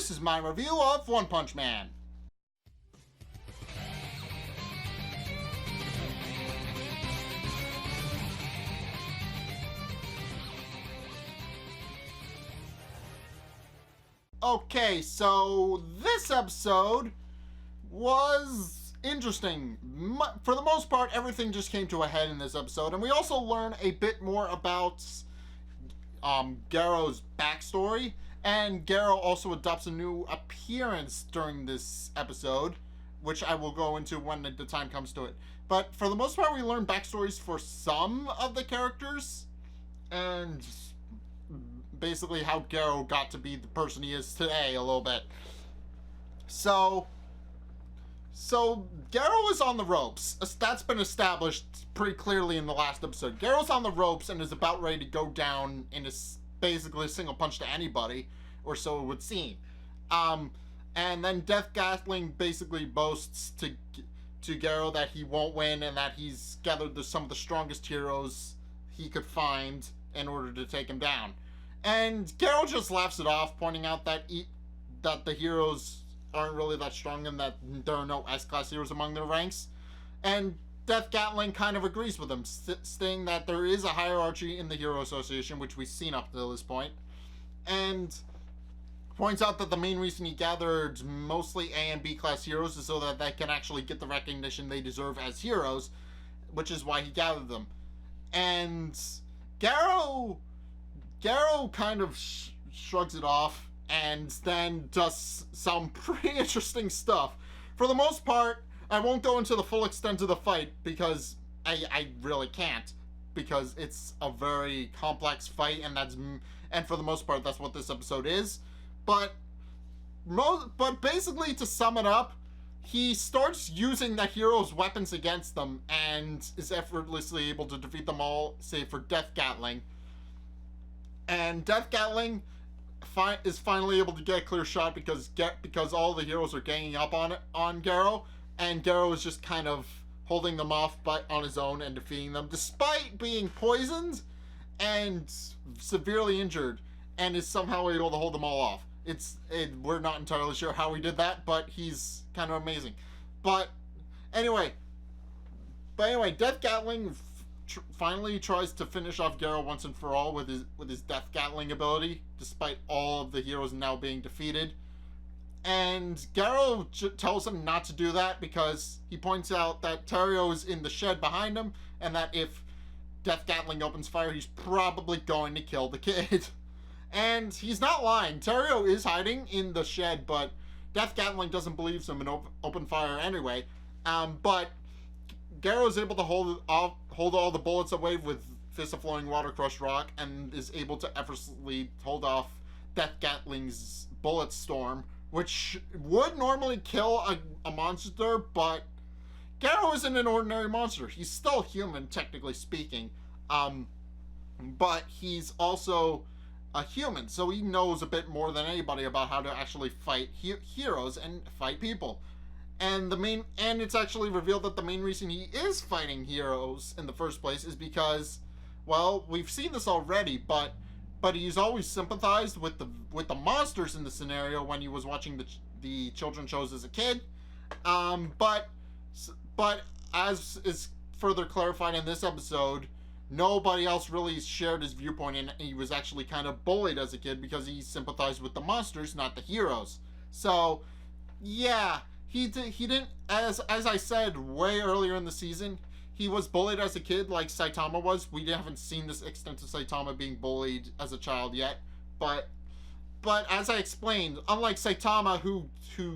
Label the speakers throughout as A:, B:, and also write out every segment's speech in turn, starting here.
A: this is my review of One Punch Man. Okay, so this episode was interesting. For the most part, everything just came to a head in this episode, and we also learn a bit more about Garo's backstory, and Garo also adopts a new appearance during this episode, which I will go into when the time comes to it. But for the most part, we learn backstories for some of the characters, and basically how Garo got to be the person he is today a little bit. So Garo is on the ropes. That's been established pretty clearly in the last episode. Garo's on the ropes and is about ready to go down in basically a single punch to anybody, or so it would seem. And then Death Gatling basically boasts to Garo that he won't win and that he's gathered some of the strongest heroes he could find in order to take him down. And Garo just laughs it off, pointing out that the heroes aren't really that strong and that there are no S-class heroes among their ranks. And Death Gatling kind of agrees with him, saying that there is a hierarchy in the Hero Association, which we've seen up to this point, and points out that the main reason he gathered mostly A and B class heroes is so that they can actually get the recognition they deserve as heroes, which is why he gathered them. And Garo kind of shrugs it off and then does some pretty interesting stuff. For the most part, I won't go into the full extent of the fight because I really can't, because it's a very complex fight, and for the most part that's what this episode is. But basically, to sum it up, he starts using the heroes' weapons against them and is effortlessly able to defeat them all, save for Death Gatling. And Death Gatling is finally able to get a clear shot because all the heroes are ganging up on Garo, and Garo is just kind of holding them off on his own and defeating them, despite being poisoned and severely injured, and is somehow able to hold them all off. We're not entirely sure how he did that, but he's kind of amazing. But anyway, Death Gatling finally tries to finish off Garo once and for all with his Death Gatling ability, despite all of the heroes now being defeated. And Garo tells him not to do that because he points out that Terrio is in the shed behind him, and that if Death Gatling opens fire, he's probably going to kill the kid. And he's not lying. Terrio is hiding in the shed, but Death Gatling doesn't believe him and open fire anyway. But Garo is able to hold all the bullets away with Fist of Flowing Water Crushed Rock, and is able to effortlessly hold off Death Gatling's bullet storm, which would normally kill a monster, but Garo isn't an ordinary monster. He's still human, technically speaking, but he's also a human, so he knows a bit more than anybody about how to actually fight heroes and fight people. And it's actually revealed that the main reason he is fighting heroes in the first place is because, well, we've seen this already, but he's always sympathized with the monsters in the scenario when he was watching the children's shows as a kid. But as is further clarified in this episode, nobody else really shared his viewpoint, and he was actually kind of bullied as a kid because he sympathized with the monsters, not the heroes. So, yeah, he didn't, as I said way earlier in the season, he was bullied as a kid like Saitama was. We haven't seen this extent of Saitama being bullied as a child yet, but as I explained, unlike Saitama, who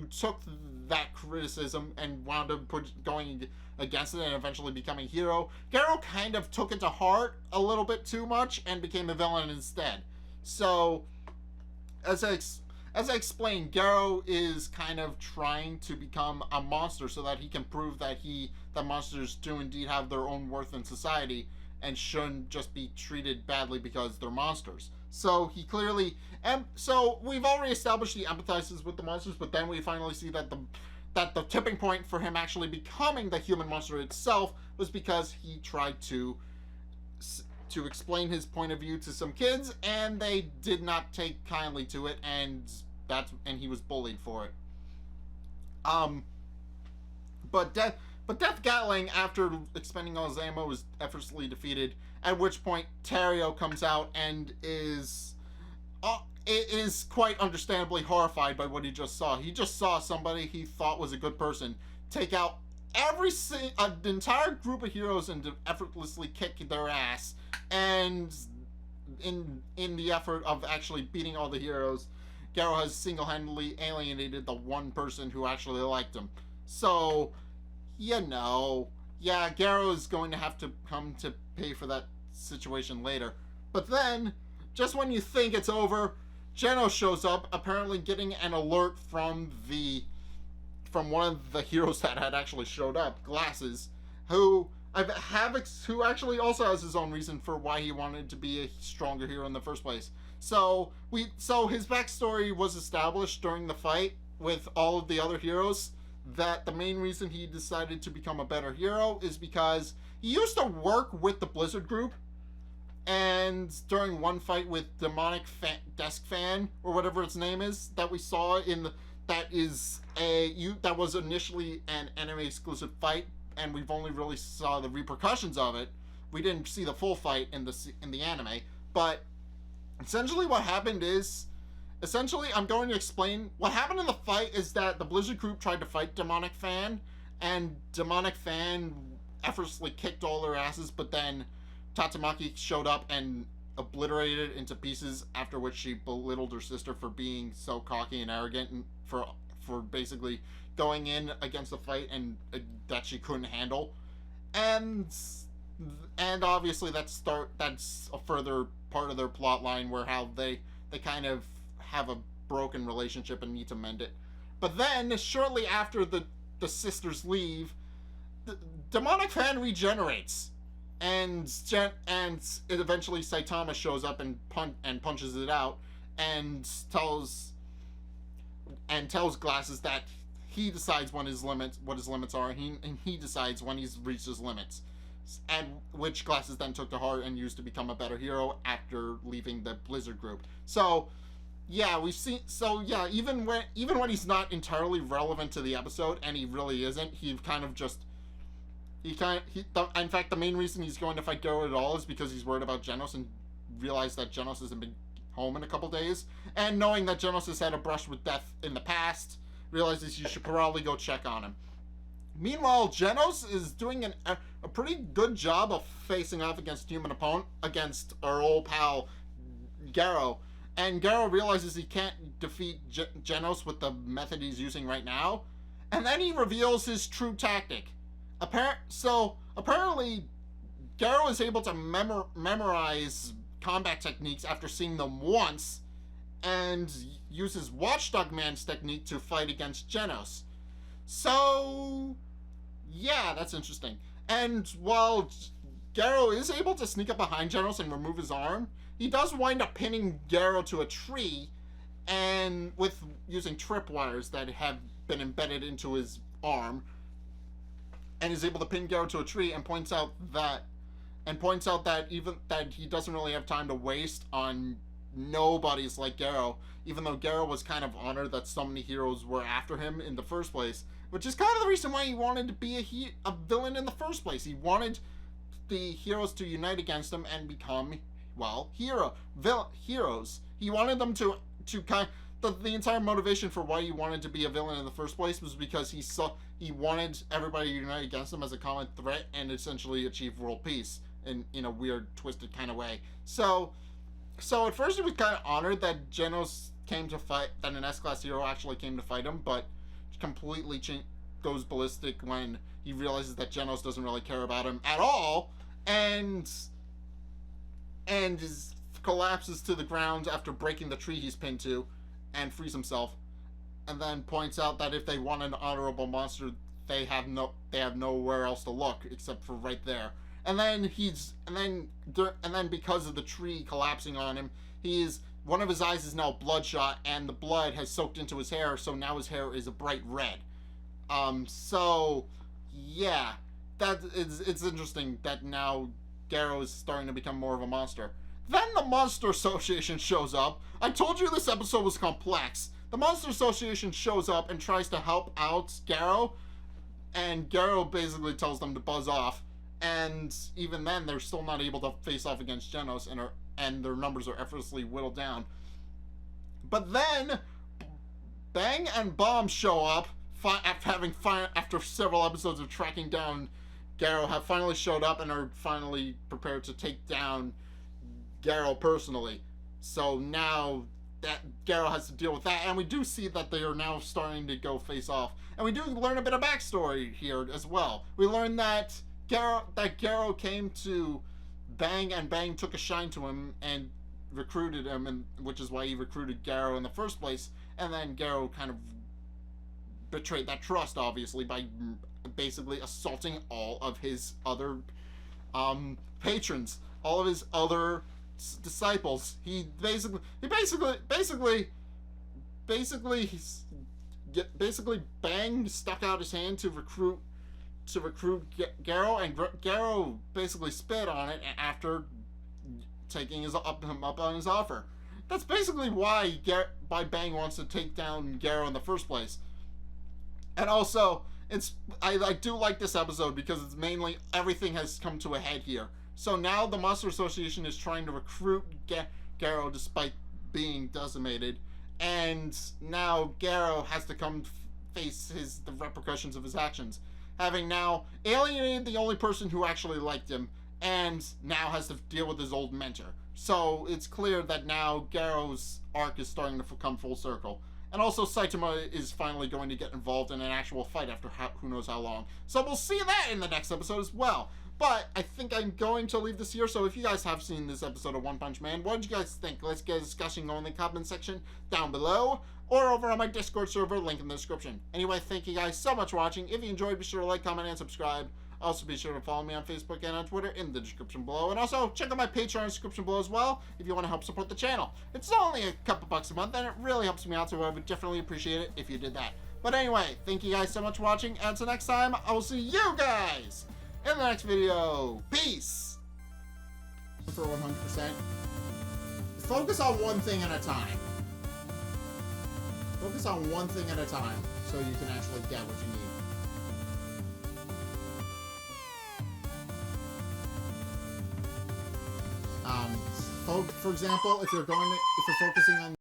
A: took that criticism and wound up going against it and eventually becoming a hero, Garo kind of took it to heart a little bit too much and became a villain instead. So, as I explained, Garo is kind of trying to become a monster so that he can prove that monsters do indeed have their own worth in society and shouldn't just be treated badly because they're monsters. So so we've already established he empathizes with the monsters, but then we finally see that the tipping point for him actually becoming the human monster itself was because he tried to explain his point of view to some kids, and they did not take kindly to it and and he was bullied for it. Um, but Death Gatling, after expending all his ammo, is effortlessly defeated. At which point, Terrio comes out and is quite understandably horrified by what he just saw. He just saw somebody he thought was a good person take out an entire group of heroes and to effortlessly kick their ass. And in the effort of actually beating all the heroes, Garo has single-handedly alienated the one person who actually liked him. So, Garo is going to have to come to pay for that situation later. But then, just when you think it's over, Genos shows up, apparently getting an alert from one of the heroes that had actually showed up, Glasses, who actually also has his own reason for why he wanted to be a stronger hero in the first place. So his backstory was established during the fight with all of the other heroes, that the main reason he decided to become a better hero is because he used to work with the Blizzard group, and during one fight with Demonic Desk Fan, or whatever its name is, that we saw that was initially an anime exclusive fight, and we've only really saw the repercussions of it. We didn't see the full fight in the anime, but essentially what happened is, I'm going to explain what happened in the fight. Is that the Blizzard group tried to fight Demonic Fan, and Demonic Fan effortlessly kicked all their asses, but then Tatsumaki showed up and obliterated it into pieces, after which she belittled her sister for being so cocky and arrogant, and for basically going in against a fight and that she couldn't handle. And obviously that's a further part of their plot line, where how they kind of have a broken relationship and need to mend it. But then shortly after the sisters leave, the Demonic Fan regenerates, and eventually Saitama shows up and punches it out, and tells Glasses that he decides what his limits are, and he decides when he's reached his limits, and which Glasses then took to heart and used to become a better hero after leaving the Blizzard group. So even when he's not entirely relevant to the episode, and he really isn't, in fact, the main reason he's going to fight Garo at all is because he's worried about Genos and realized that Genos hasn't been home in a couple days, and knowing that Genos has had a brush with death in the past, realizes you should probably go check on him. Meanwhile, Genos is doing a pretty good job of facing off against against our old pal Garo, and Garo realizes he can't defeat Genos with the method he's using right now, and then he reveals his true tactic. Apparently, Garo is able to memorize combat techniques after seeing them once, and uses Watchdog Man's technique to fight against Genos. So, yeah, that's interesting. And while Garo is able to sneak up behind Genos and remove his arm, he does wind up pinning Garo to a tree, and using tripwires that have been embedded into his arm, and is able to pin Garo to a tree, and points out that he doesn't really have time to waste on nobodies like Garo, even though Garo was kind of honored that so many heroes were after him in the first place, which is kind of the reason why he wanted to be a villain in the first place. He wanted the heroes to unite against him and become, heroes. He wanted them to the entire motivation for why he wanted to be a villain in the first place was because he wanted everybody to unite against him as a common threat and essentially achieve world peace in a weird, twisted kind of way. So at first he was kind of honored that Genos that an S-Class hero actually came to fight him, but completely goes ballistic when he realizes that Genos doesn't really care about him at all, and collapses to the ground after breaking the tree he's pinned to, and frees himself, and then points out that if they want an honorable monster, they have nowhere else to look except for right there. And then because of the tree collapsing on him, one of his eyes is now bloodshot, and the blood has soaked into his hair, so now his hair is a bright red. So yeah, it's interesting that now Garo is starting to become more of a monster. Then the Monster Association shows up. I told you this episode was complex. the Monster Association shows up and tries to help out Garrow, and Garrow basically tells them to buzz off. And even then, they're still not able to face off against Genos, and their numbers are effortlessly whittled down. But then, Bang and Bomb show up, after several episodes of tracking down Garrow, have finally showed up and are finally prepared to take down Garrow personally. So now that Garrow has to deal with that, and we do see that they are now starting to go face off. And we do learn a bit of backstory here as well. We learn that Garrow came to Bang, and Bang took a shine to him and recruited him, and which is why he recruited Garrow in the first place. And then Garrow kind of betrayed that trust, obviously, by basically assaulting all of his other patrons, all of his other disciples. Basically Bang stuck out his hand to recruit Garrow, and Garrow basically spit on it after taking him up on his offer. That's basically why Bang wants to take down Garrow in the first place. And also, I do like this episode because it's mainly everything has come to a head here. So now the Monster Association is trying to recruit Garrow despite being decimated, and now Garrow has to come face the repercussions of his actions, having now alienated the only person who actually liked him, and now has to deal with his old mentor. So it's clear that now Garrow's arc is starting to come full circle. And also Saitama is finally going to get involved in an actual fight after who knows how long. So we'll see that in the next episode as well. But I think I'm going to leave this here. So if you guys have seen this episode of One Punch Man, what did you guys think? Let's get a discussion going in the comment section down below, or over on my Discord server, link in the description. Anyway, thank you guys so much for watching. If you enjoyed, be sure to like, comment, and subscribe. Also, be sure to follow me on Facebook and on Twitter in the description below. And also, check out my Patreon description below as well if you want to help support the channel. It's only a couple bucks a month, and it really helps me out, so I would definitely appreciate it if you did that. But anyway, thank you guys so much for watching, and until next time, I will see you guys in the next video. Peace! For 100%. Focus on one thing at a time. Focus on one thing at a time so you can actually get what you need. For example, if you're focusing on